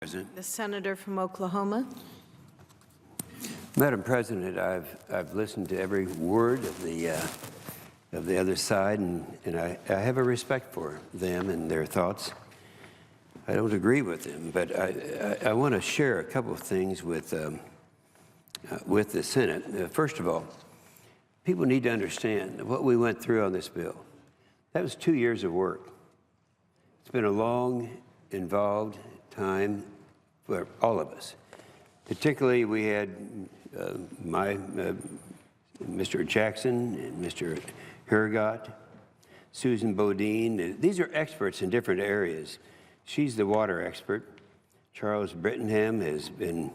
President. The senator from Oklahoma. Madam President, I've listened to every word of the other side, and I have a respect for them and their thoughts. I don't agree with them, but I want to share a couple of things with the Senate. First of all, people need to understand what we went through on this bill. That was 2 years of work. It's been a long, involved time for all of us. Particularly, we had Mr. Jackson and Mr. Hergott, Susan Bodine. These are experts in different areas. She's the water expert. Charles Brittingham has been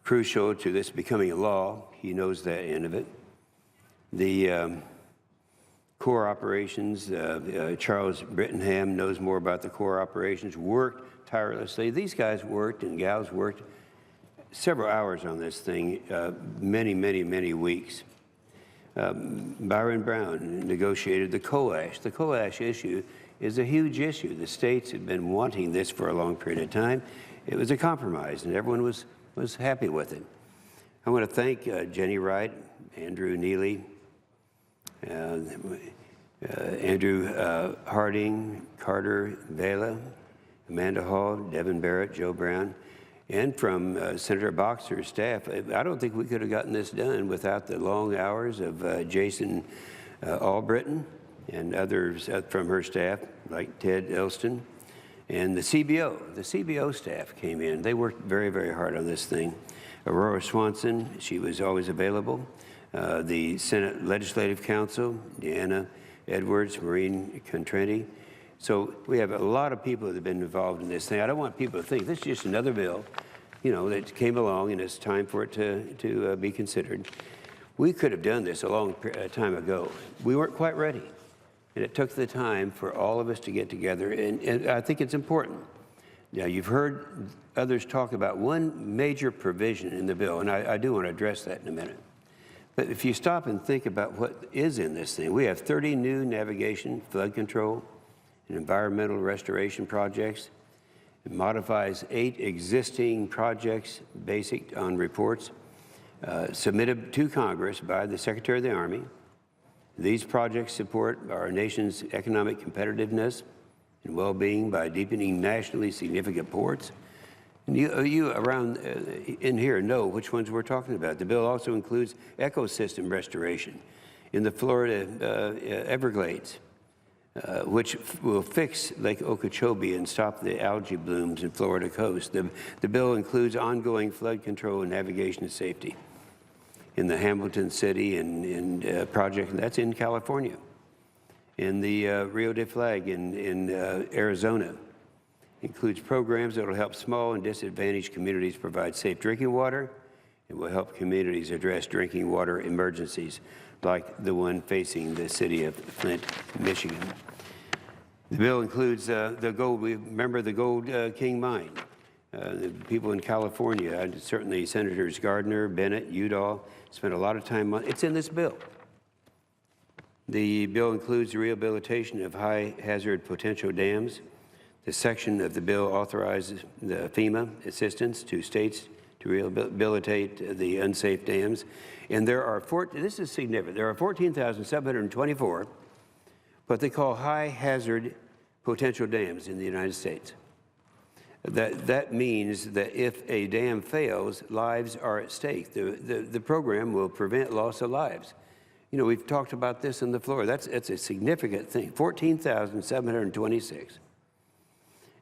crucial to this becoming a law. He knows that end of it. The Corps operations, Charles Brittingham knows more about the Corps operations, worked tirelessly. These guys worked and gals worked several hours on this thing, many weeks. Byron Brown negotiated the coal ash. The coal ash issue is a huge issue. The states had been wanting this for a long period of time. It was a compromise, and everyone was happy with it. I want to thank Jenny Wright, Andrew Neely, Andrew Harding, Carter Vela, Amanda Hall, Devin Barrett, Joe Brown, and from Senator Boxer's staff. I don't think we could have gotten this done without the long hours of Jason Albritton and others from her staff, like Ted Elston, and the CBO. The CBO staff came in. They worked very hard on this thing. Aurora Swanson, she was always available. The Senate Legislative Council, Deanna Edwards, Maureen Contrenti. So we have a lot of people that have been involved in this thing. I don't want people to think this is just another bill, you know, that came along and it's time for it to be considered. We could have done this a long time ago. We weren't quite ready. And it took the time for all of us to get together, and I think it's important. Now, you've heard others talk about one major provision in the bill, and I do want to address that in a minute. But if you stop and think about what is in this thing, we have 30 new navigation, flood control, and environmental restoration projects. It modifies 8 existing projects based on reports submitted to Congress by the Secretary of the Army. These projects support our nation's economic competitiveness and well-being by deepening nationally significant ports. And you around in here know which ones we're talking about. The bill also includes ecosystem restoration in the Florida Everglades, which will fix Lake Okeechobee and stop the algae blooms in Florida coast. The bill includes ongoing flood control and navigation safety in the Hamilton City and project that's in California, and the Rio de Flag in Arizona. Includes programs that will help small and disadvantaged communities provide safe drinking water and will help communities address drinking water emergencies like the one facing the city of Flint, Michigan. The bill includes the gold, remember the Gold King mine. The people in California, certainly Senators Gardner, Bennett, Udall, spent a lot of time on it's in this bill. The bill includes the rehabilitation of high hazard potential dams. The section of the bill authorizes the FEMA assistance to states to rehabilitate the unsafe dams. And there are, this is significant, there are 14,724 what they call high hazard potential dams in the United States. That means that if a dam fails, lives are at stake. The program will prevent loss of lives. You know, we've talked about this on the floor. That's a significant thing, 14,726.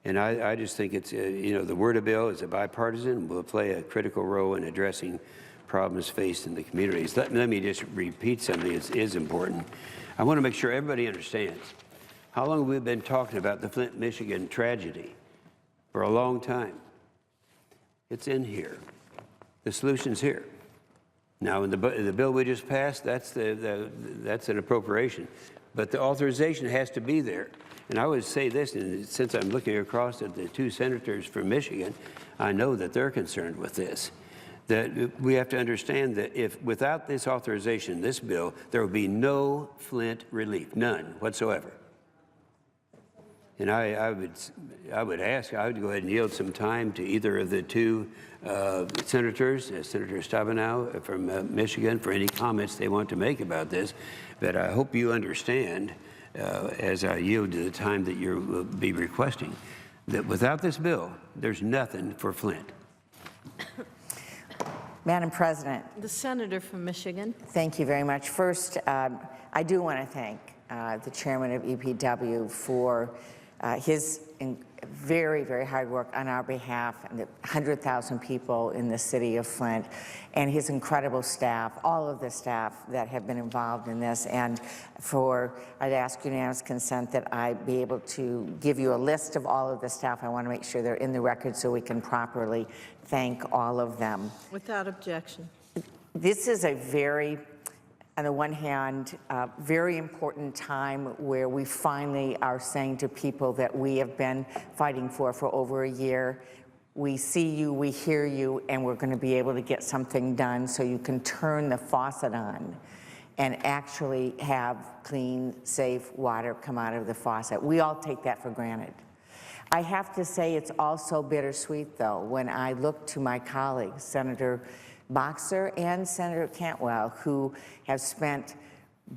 And I just think it's, you know, the WIIN bill is a bipartisan, will play a critical role in addressing problems faced in the communities. Let me just repeat something that is important. I want to make sure everybody understands how long we've been talking about the Flint, Michigan tragedy. For a long time. It's in here. The solution's here. Now, in the bill we just passed, that's an appropriation. But the authorization has to be there. And I would say this, and since I'm looking across at the 2 senators from Michigan, I know that they're concerned with this. That we have to understand that if without this authorization, this bill, there will be no Flint relief, none whatsoever. And I would ask, I would go ahead and yield some time to either of the two senators, Senator Stabenow from Michigan, for any comments they want to make about this. But I hope you understand, as I yield to the time that you will be requesting, that without this bill, there's nothing for Flint. Madam President. The senator from Michigan. Thank you very much. First, I do want to thank the chairman of EPW for his very, very hard work on our behalf and the 100,000 people in the city of Flint, and his incredible staff, all of the staff that have been involved in this. And I'd ask unanimous consent that I be able to give you a list of all of the staff. I want to make sure they're in the record so we can properly thank all of them. Without objection. This is a very, on the one hand, very important time where we finally are saying to people that we have been fighting for over a year, we see you, we hear you, and we're going to be able to get something done so you can turn the faucet on and actually have clean, safe water come out of the faucet. We all take that for granted. I have to say it's also bittersweet, though, when I look to my colleagues, Senator Boxer and Senator Cantwell, who have spent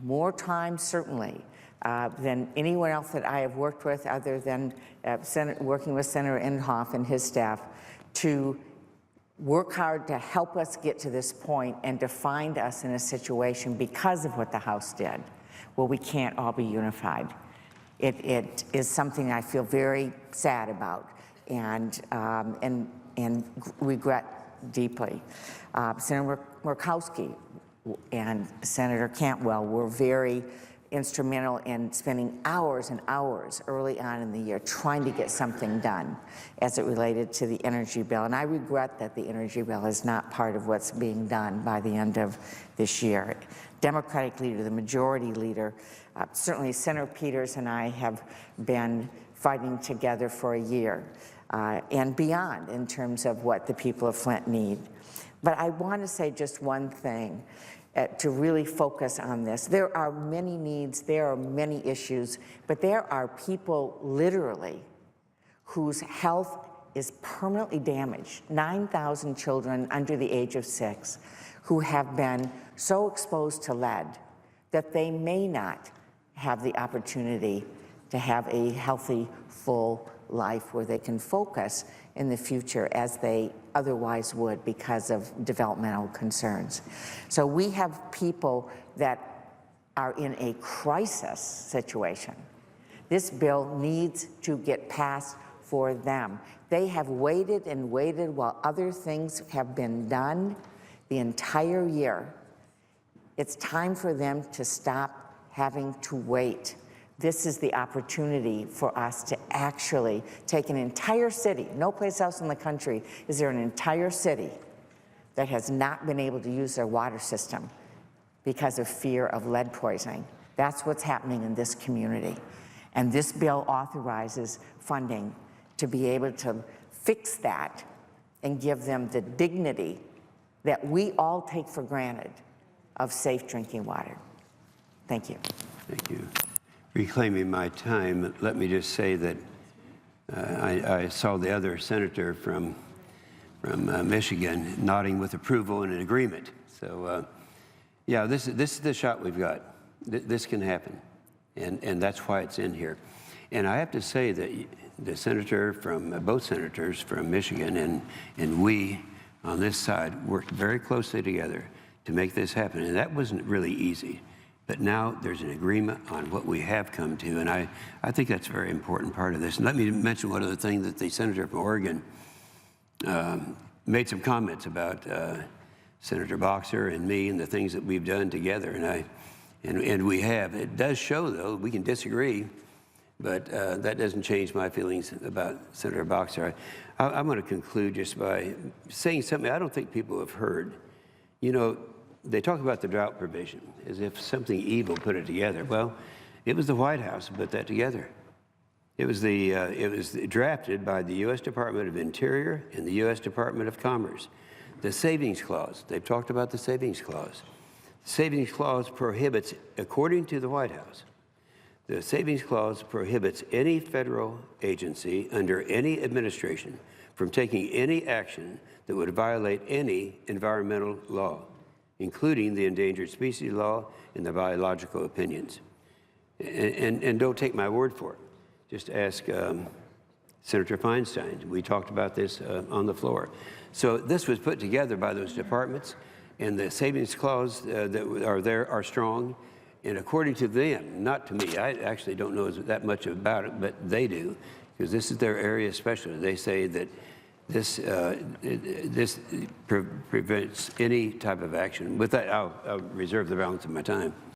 more time, certainly, than anyone else that I have worked with other than working with Senator Inhofe and his staff, to work hard to help us get to this point and to find us in a situation because of what the House did, where we can't all be unified. It is something I feel very sad about and regret deeply. Senator Murkowski and Senator Cantwell were very instrumental in spending hours and hours early on in the year trying to get something done as it related to the energy bill. And I regret that the energy bill is not part of what's being done by the end of this year. Democratic leader, the majority leader, certainly Senator Peters and I have been fighting together for a year and beyond in terms of what the people of Flint need. But I want to say just one thing to really focus on this. There are many needs, there are many issues, but there are people literally whose health is permanently damaged, 9,000 children under the age of 6 who have been so exposed to lead that they may not have the opportunity to have a healthy, full life where they can focus in the future as they otherwise would because of developmental concerns. So we have people that are in a crisis situation. This bill needs to get passed for them. They have waited and waited while other things have been done the entire year. It's time for them to stop having to wait. This is the opportunity for us to actually take an entire city. No place else in the country is there an entire city that has not been able to use their water system because of fear of lead poisoning. That's what's happening in this community. And this bill authorizes funding to be able to fix that and give them the dignity that we all take for granted of safe drinking water. Thank you. Thank you. Reclaiming my time, let me just say that I saw the other senator from Michigan nodding with approval and an agreement. So, yeah, this is the shot we've got. This can happen, and that's why it's in here. And I have to say that the senator from both senators from Michigan and we on this side worked very closely together to make this happen, and that wasn't really easy. But now there's an agreement on what we have come to, and I think that's a very important part of this. And let me mention one other thing, that the senator from Oregon made some comments about Senator Boxer and me and the things that we've done together, and we have. It does show, though, we can disagree, but that doesn't change my feelings about Senator Boxer. I'm going to conclude just by saying something I don't think people have heard. You know, they talk about the drought provision as if something evil put it together. Well, it was the White House who put that together. It was drafted by the U.S. Department of Interior and the U.S. Department of Commerce. The savings clause, they've talked about the savings clause. The savings clause prohibits, according to the White House, The savings clause prohibits any federal agency under any administration from taking any action that would violate any environmental law, including the endangered species law and the biological opinions. And don't take my word for it. Just ask Senator Feinstein. We talked about this on the floor. So this was put together by those departments, and the savings clause that are there are strong. And according to them, not to me, I actually don't know that much about it, but they do, because this is their area of specialty. They say that this prevents any type of action. With that, I'll reserve the balance of my time.